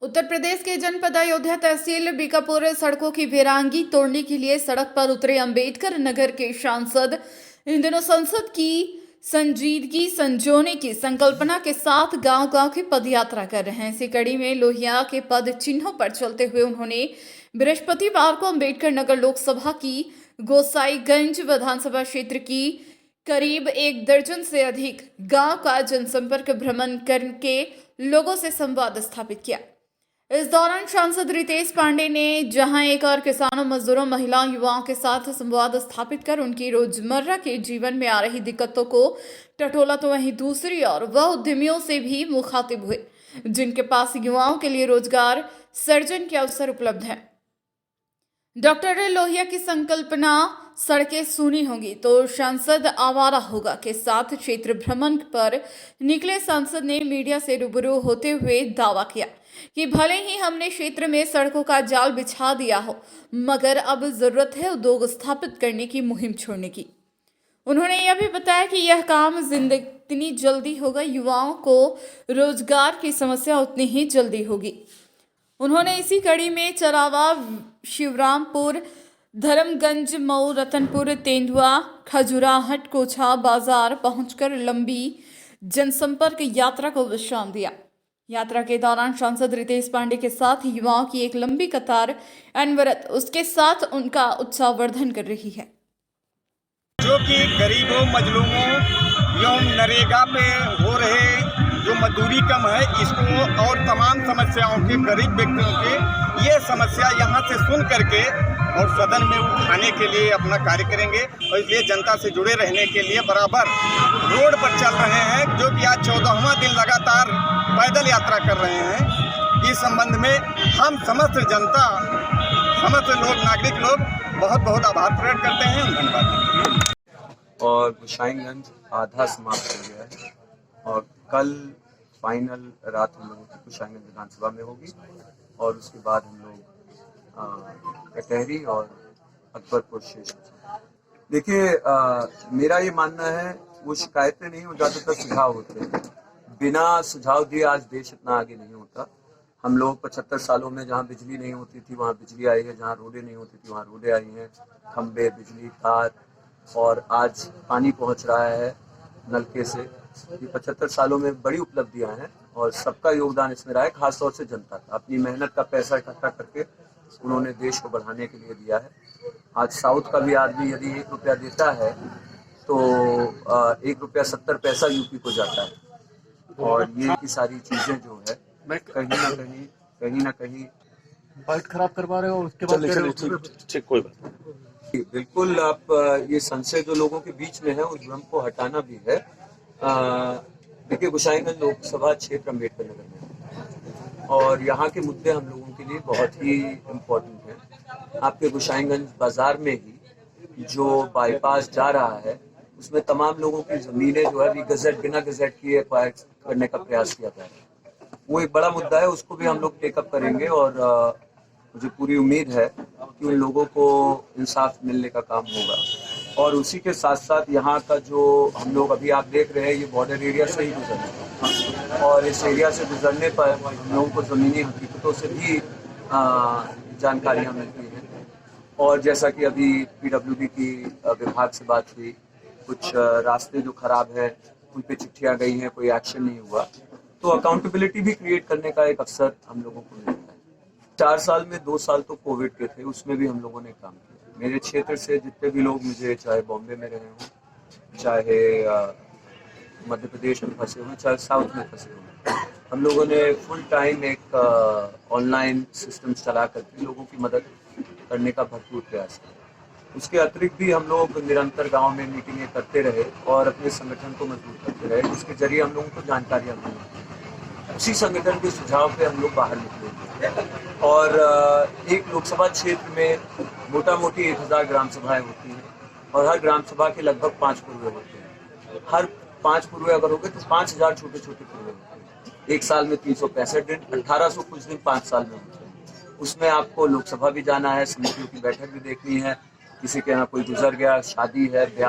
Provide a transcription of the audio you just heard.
उत्तर प्रदेश के जनपद अयोध्या तहसील बीकापुर सड़कों की वीरांगी तोड़ने के लिए सड़क पर उतरे अंबेडकर नगर के सांसद इन दिनों संसद की संजीदगी संजोने की संकल्पना के साथ गांव-गांव की पदयात्रा कर रहे हैं। इसी कड़ी में लोहिया के पद चिन्हों पर चलते हुए उन्होंने बृहस्पतिवार को अंबेडकर नगर लोकसभा की गोसाईगंज विधानसभा क्षेत्र की करीब 1 दर्जन से अधिक गांव का जनसंपर्क भ्रमण करके लोगों से संवाद स्थापित किया। इस दौरान सांसद रितेश पांडे ने जहां एक और किसानों, मजदूरों, महिलाओं, युवाओं के साथ संवाद स्थापित कर उनकी रोजमर्रा के जीवन में आ रही दिक्कतों को टटोला, तो वहीं दूसरी ओर वह उद्यमियों से भी मुखातिब हुए जिनके पास युवाओं के लिए रोजगार सृजन के अवसर उपलब्ध है। डॉक्टर लोहिया की संकल्पना सड़कें सूनी होंगी तो सांसद आवारा होगा के साथ क्षेत्र भ्रमण पर निकले सांसद ने मीडिया से रूबरू होते हुए दावा किया कि भले ही हमने क्षेत्र में सड़कों का जाल बिछा दिया हो, मगर अब जरूरत है उद्योग स्थापित करने की मुहिम छोड़ने की। उन्होंने यह भी बताया कि यह काम जितनी जल्दी होगा, युवाओं को रोजगार की समस्या उतनी ही जल्दी होगी। उन्होंने इसी कड़ी में चरावा, शिवरामपुर, धर्मगंज, मऊ, रतनपुर, तेंदुआ, खजुराहट, कोछा बाजार पहुंचकर लंबी जनसंपर्क यात्रा को विश्राम दिया। यात्रा के दौरान सांसद रितेश पांडे के साथ युवाओं की एक लंबी कतार अनवरत उसके साथ उनका उत्साहवर्धन कर रही है, जो कि गरीबों, मजलूमों एवं नरेगा पे हो रहे जो मजदूरी कम है, इसको और तमाम समस्याओं के गरीब व्यक्तियों के ये समस्या यहाँ से सुन करके और सदन में उठाने के लिए अपना कार्य करेंगे। और इसलिए जनता से जुड़े रहने के लिए बराबर रोड पर चल रहे हैं, जो कि आज 14वां दिन लगातार पैदल यात्रा कर रहे हैं। इस संबंध में हम समस्त जनता, समस्त लोग, नागरिक लोग बहुत बहुत आभार प्रकट करते हैं। धन्यवाद। और गोसाईगंज आधा समाप्त हो गया है और कल फाइनल रात हम लोगों की गोसाईगंज विधानसभा में होगी और उसके बाद हम लोग कटहरी और अकबरपुर शेष। देखिए, मेरा ये मानना है वो शिकायतें नहीं हो, ज़्यादातर सुझाव होते हैं। बिना सुझाव दिए आज देश इतना आगे नहीं होता। हम लोग 75 सालों में जहाँ बिजली नहीं होती थी वहाँ बिजली आई है, जहाँ रोडें नहीं होती थी वहाँ रोडें आई हैं, खंबे, बिजली, तार, और आज पानी पहुँच रहा है नलके से। ये 75 सालों में बड़ी उपलब्धियां हैं और सबका योगदान इसमें रहा है, खासतौर से जनता का। अपनी मेहनत का पैसा इकट्ठा करके उन्होंने देश को बढ़ाने के लिए दिया है। आज साउथ का भी आदमी यदि 1 रुपया देता है तो 1 रुपया 70 पैसा यूपी को जाता है। और ये की सारी चीजें जो है कहीं ना कहीं बाइट खराब करवा रहे हो, उसके बाद ठीक कोई बात। बिल्कुल, आप ये संशय जो लोगों के बीच में है उस भ्रम को हटाना भी है। देखिए, गोसाईगंज लोकसभा क्षेत्र अम्बेडकर नगर में है और यहाँ के मुद्दे हम लोगों के लिए बहुत ही इम्पोर्टेंट हैं। आपके गोसाईगंज बाजार में ही जो बाईपास जा रहा है उसमें तमाम लोगों की जमीनें जो है बिना गजट किए एक्वायर करने का प्रयास किया जा रहा है। वो एक बड़ा मुद्दा है, उसको भी हम लोग टेकअप करेंगे और मुझे पूरी उम्मीद है कि उन लोगों को इंसाफ मिलने का काम होगा। और उसी के साथ साथ यहाँ का जो हम लोग अभी आप देख रहे हैं, ये बॉर्डर एरिया से ही गुजरना है और इस एरिया से गुजरने पर हम लोगों को ज़मीनी हकीकतों से भी जानकारियाँ मिलती हैं। और जैसा कि अभी PWD की विभाग से बात हुई, कुछ रास्ते जो खराब हैं उन पे चिट्ठियाँ गई हैं, कोई एक्शन नहीं हुआ, तो अकाउंटेबिलिटी भी क्रिएट करने का एक अवसर हम लोगों को मिलता है। 4 साल में 2 साल तो कोविड के थे, उसमें भी हम लोगों ने काम किया। मेरे क्षेत्र से जितने भी लोग मुझे, चाहे बॉम्बे में रहे हों, चाहे मध्य प्रदेश में फंसे हों, चाहे साउथ में फंसे हों, हम लोगों ने फुल टाइम एक ऑनलाइन सिस्टम चला करके लोगों की मदद करने का भरपूर प्रयास किया। उसके अतिरिक्त भी हम लोग निरंतर गांव में मीटिंगें करते रहे और अपने संगठन को मजबूत करते रहे, जिसके जरिए हम लोगों को जानकारियाँ मिली। उसी संगठन के सुझाव पे हम लोग बाहर निकले और एक लोकसभा क्षेत्र में मोटा मोटी 1000 ग्राम सभाएं होती हैं और हर ग्राम सभा के लगभग 5 पुरवे होते हैं। हर 5 पुरवे अगर हो गए तो 5000 छोटे छोटे पुरवे होते हैं। एक साल में 365 दिन, 1800 कुछ दिन 5 साल में होते हैं। उसमें आपको लोकसभा भी जाना है, समितियों की बैठक भी देखनी है, किसी के यहाँ कोई गुजर गया, शादी है, ब्याह